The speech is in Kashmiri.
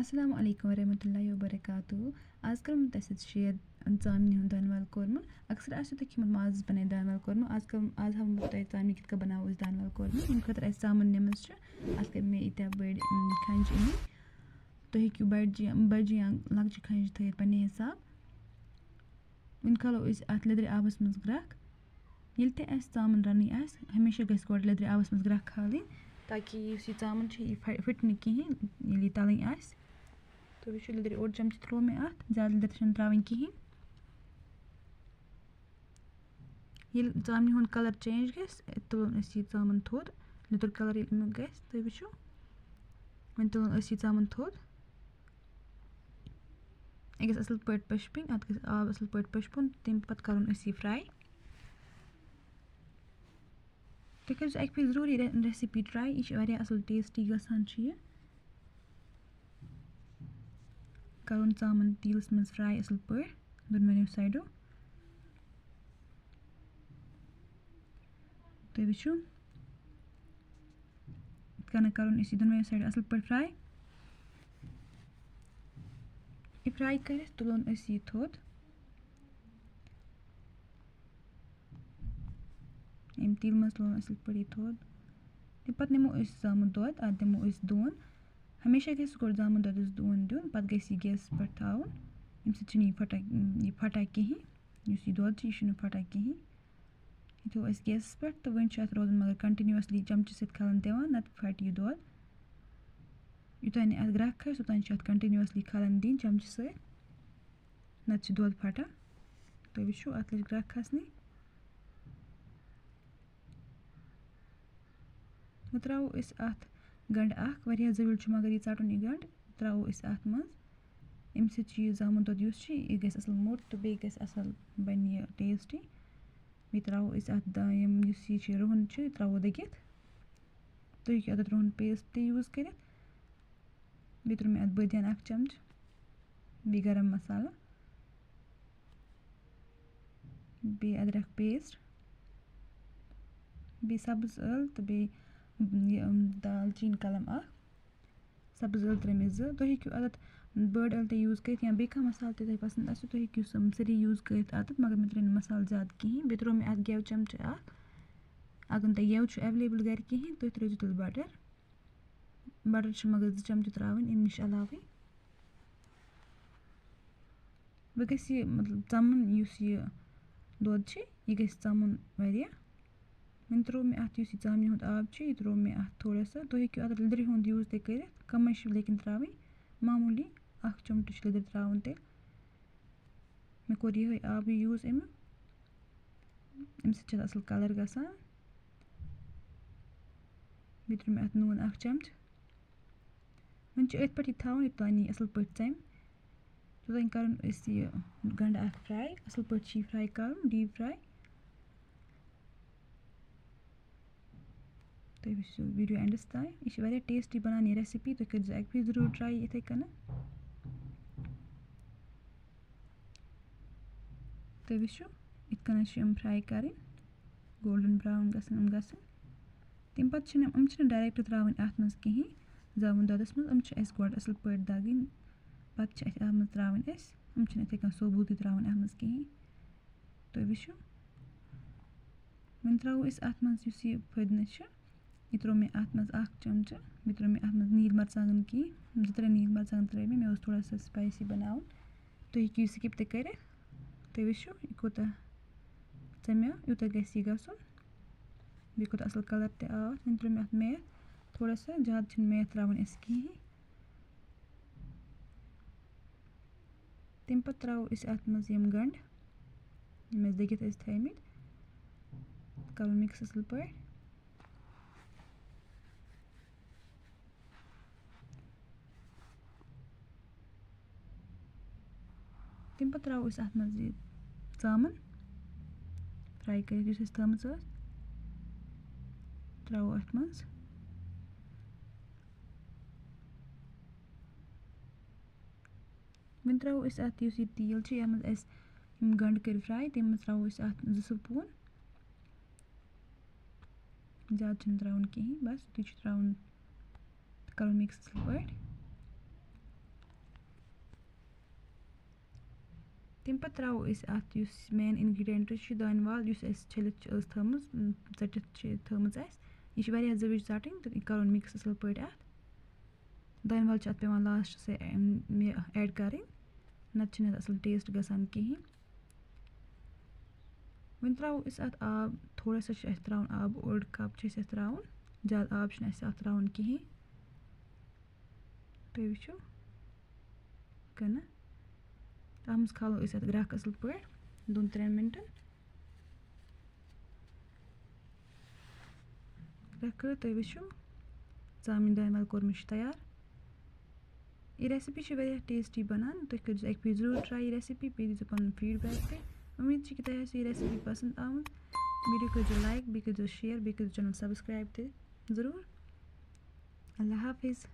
Assalamu alaikum warahmatullahi wabarakatuh. आज कर मैं तैसे शेयर ज़ामनी हूँ दानवाल कोरमा अक्सर आसो तक कि माज बने दानवाल कोरमा आज हम बताए ज़ामनी कित का बनाओ इस दानवाल कोरमा इन खतर ऐसे सामान नेमस आज कर मैं इतना बड़ खंज इन्हीं तो ही क्यों बड़ी लग च खंज थे पन्ने हिसाब इन खालो इस आत लेदर आबस मज ग्राक यलते ऐसे ज़ामन रनी ऐसे हमेशा गैस कोड लेदर आबस मज ग्राक खाली ताकि ये ज़ामन ची फिट नहीं कहीं ये ताली ऐसे तो वह लेदर और चमच थ्रो में अत ज़्यादा लेदर छन त्रावन कहीं ये ज़ामनी हुन कलर चेंज गैस तुलन ये ज़ामन थोद लेदर कलर ये गैस तो वो वन तुलन ये ज़ामन थोद एक असल पट पशपिन अत आब असल पट पशपुन तम पत करुन ये फ्राई तो कर एक फिर ज़रूरी रेसिपी ट्राई ये वारिया असल टेस्टी गसान ये करुन ज़ामन तेलस मज फ्राई असल पट दोनों साइडो तो वो करुन इसी दोनों साइड असल पट फ्राई ये फ्राई कर तुलन ये थोद अम तेल मज तुलन असल पट ये थोद पे नमो ज़ामन दोद अत दमो दोन हमेशा गैस गोड ज़ामन दोदस दोन दिन पे गैस गैस पे थावन अम सह फटा कहीं ये दोद यह फटा कहीं ये थो गैस पे तो वन रोजान मगर कंटिन्यूसली चमच सत खलन दिवान नत फट यह दोद यूतान अत ग्राक खस तोतान कंटिन्यूसली खलन दिन चमच सत नत दोद फटा तो वो अत लज ग्राक खसने वो त्रो अत गंड वारिया जविल मगर यह षटन यह गंड त्रो अत मज अम ज़ामन दोद यह गैस असल मोट तो बे गैस असल बन यह टेस्टी बे त्रो अत यह रुहन त्रो दगित तो हूँ अत रुहन पेस्ट यूज़ कर बे त्रो मे अत बदियान अख चमच बे गरम मसाला बे अदरक पेस्ट बे सब्ज ٲl तो बे दालचीन कलम सब्ज ٲl त्रे तो हूँ अत बड़ ٲl ते यूज़ कर या बे मसाल ते पसंद आसो तो हूँ सारी यूज़ कर अत मगर मे त्रे मसाल ज़्यादा कहीं बे त्रो मे अत गेव चमच अगर तुम गेव एवेलेबल गर कहीं तो त्रो तुल बटर मगर 2 चमच त्रावन अम नश अलावे वह गस मतलब चमन यह दोद यह गस चमन वारिया वन त्रो मे अत ज़ामनी हुंद आब यह त्रो मे अत थोड़ा सा तो हूँ अत लिदर हुंद यूज़ ते कर कम लेकिन त्रावन मामूली 1 चमच लिदर त्रावन तेल मे कोर ये आब यूज़ अम सह असल कलर गसान बे त्रो मे अत नून 1 चमच वन अथ पे थावन योतान यह असल पे चम तोतान करन यह गंड फ्राई असल पे फ्राई कर डीप फ्राई तो वीडियो एंडस तान यह वारिया टेस्टी बनान यह रेसिपी तो कर फिर ज़रूर ट्राई इथे कन तो वो इत कन फ्राई कर गोल्डन ब्राउन गसन तम पे डायरेक्ट त्रावन अत मज कहीं ज़ामन दोदस मज गोड असल पे दगन पे अत मज त्रावन इथे कन सोबूत त्रावन अत मज कहीं तो वो वन त्रो अत मज फदन यह त्रो मे अत मज 1 चमच बे त्रो मे अत मज नील मरचांगन कहीं 2-3 नील मरचांगन त्रे मे थोड़ा सा स्पाइसी बनावन तो हूँ स्किप ते कर तो वो यह कोत चमो यूत गस गसन बे कोत असल कलर ते वन त्रो मे अत मैथ थोड़ा सा ज़्यादा मैथ त्रावन कहीं तम पे त्रो अत मज गंड यम दगित थमित कर मिक्स असल पे तम पे त्रो अत मज ज़ामन फ्राई कर तम त्रो अत मज वन त्रो अत तेल यह मज गंड कर फ्राई तम मज त्रो अत 2 स्पून ज़्यादा त्रावन कहीं बस यह त्रावन कर मिक्स पे تمہِ پَتہٕ ترٛاوو أسۍ اَتھ یُس مین اِنگرٛیٖڈیَنٛٹ چھُ دانہِ یُس اَسہِ چھٔلِتھ ٲس تھٲومٕژ ژٔٹِتھ چھِ تھٲومٕژ اَسہِ یہِ چھِ واریاہ زٕوِج ژَٹٕنۍ تہٕ یہِ کَرُن مِکٕس اَصٕل پٲٹھۍ اَتھ دانہِ چھِ اَتھ پٮ۪وان لاسٹَسٕے ایڈ کَرٕنۍ نَتہٕ چھِنہٕ اَتھ اَصٕل ٹیسٹ گژھان کِہیٖنۍ وۄنۍ ترٛاوو أسۍ اَتھ آب تھوڑا سا چھُ اَسہِ ترٛاوُن آب 1 کَپ چھِ اَسہِ اَتھ ترٛاوُن زیادٕ آب چھُنہٕ اَسہِ اَتھ ترٛاوُن کِہیٖنۍ تُہۍ وٕچھِو کِنہٕ تَتھ منٛز کھالو أسۍ اَتھ گرٛٮ۪کھ اَصٕل پٲٹھۍ 2-3 مِنٹَن گرٛٮ۪کھ کٔرِتھ تُہۍ وٕچھِو ژامَن دانِول کوٚرمہٕ چھُ تیار یہِ ریسِپی چھِ واریاہ ٹیسٹی بَنان تُہۍ کٔرۍزیو اَکہِ پھِرِ ضروٗر ٹرٛاے یہِ ریسِپی بیٚیہِ دیٖزیو پَنُن فیٖڈبیک تہِ اُمید چھِ کہِ تۄہہِ آسہِ یہِ ریسِپی پَسنٛد آمٕژ ویٖڈیو کٔرۍزیو لایک بیٚیہِ کٔرۍزیو شِیَر بیٚیہِ کٔرۍزیو چَنَل سَبسکرایب تہِ ضروٗر اللہ حافِظ